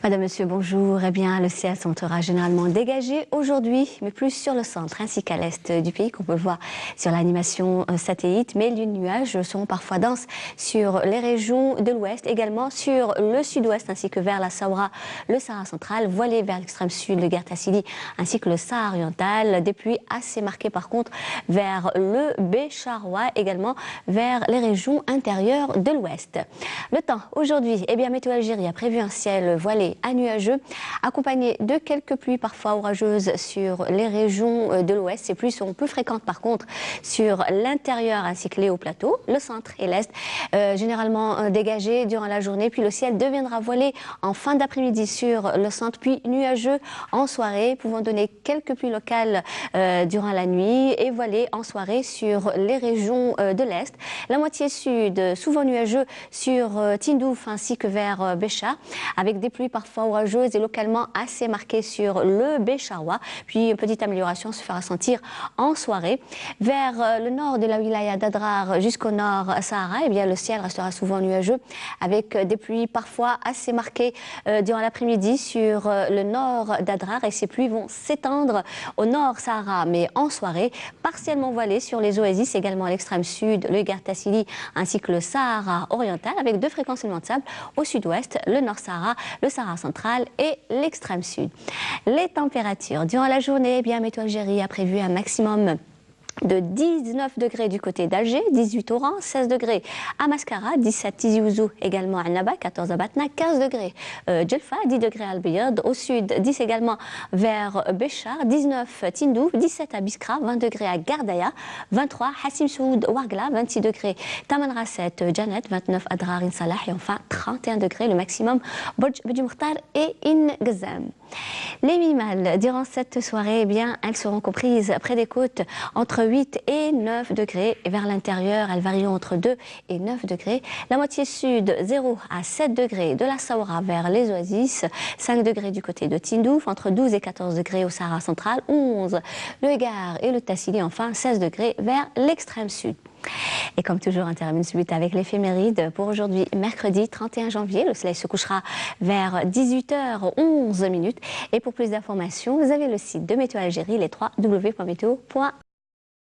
Madame, Monsieur, bonjour. Eh bien, le ciel sera généralement dégagé aujourd'hui, mais plus sur le centre ainsi qu'à l'est du pays, qu'on peut voir sur l'animation satellite. Mais les nuages seront parfois denses sur les régions de l'ouest, également sur le sud-ouest, ainsi que vers la Saoura, le Sahara central, voilé vers l'extrême sud, le Guertasili, ainsi que le Sahara oriental. Des pluies assez marquées, par contre, vers le Bécharois, également vers les régions intérieures de l'ouest. Le temps, aujourd'hui, eh bien, Météo Algérie a prévu un ciel voilé à nuageux, accompagné de quelques pluies parfois orageuses sur les régions de l'ouest. Ces pluies seront plus fréquentes par contre sur l'intérieur ainsi que les hauts plateaux, le centre et l'est, généralement dégagés durant la journée. Puis le ciel deviendra voilé en fin d'après-midi sur le centre, puis nuageux en soirée, pouvant donner quelques pluies locales durant la nuit et voilé en soirée sur les régions de l'est. La moitié sud, souvent nuageux sur Tindouf ainsi que vers Béchar, avec des pluies parfois orageuses et localement assez marquées sur le Bécharois. Puis une petite amélioration se fera sentir en soirée. Vers le nord de la wilaya d'Adrar jusqu'au nord Sahara, eh bien, le ciel restera souvent nuageux avec des pluies parfois assez marquées durant l'après-midi sur le nord d'Adrar, et ces pluies vont s'étendre au nord Sahara, mais en soirée, partiellement voilées sur les oasis, également à l'extrême sud, le Guertasili ainsi que le Sahara oriental, avec deux fréquences éléments de sable au sud-ouest, le nord Sahara, le Sahara central et l'extrême sud. Les températures durant la journée, eh bien, Météo Algérie a prévu un maximum de 19 degrés du côté d'Alger, 18 Oran, 16 degrés à Mascara, 17 Tizi Ouzou, également à Naba, 14 à Batna, 15 degrés Djelfa, 10 degrés à Al-Biyad, au sud 10 également vers Béchar, 19 Tindouf, 17 à Biskra, 20 degrés à Gardaya, 23 Hassim Soud Ouargla, 26 degrés Taman Rasset, Janet, 29 Adrar Insalah et enfin 31 degrés le maximum Bodj Bedi Mokhtar et Ingazam. Les minimales durant cette soirée, eh bien, elles seront comprises près des côtes entre 8 et 9 degrés. Et vers l'intérieur, elles varient entre 2 et 9 degrés. La moitié sud, 0 à 7 degrés de la Saoura vers les oasis, 5 degrés du côté de Tindouf, entre 12 et 14 degrés au Sahara central, 11 le Egar et le Tassili, enfin 16 degrés vers l'extrême sud. Et comme toujours, on termine subite avec l'éphéméride. Pour aujourd'hui, mercredi 31 janvier, le soleil se couchera vers 18h11. Et pour plus d'informations, vous avez le site de Météo Algérie, les www.meteo..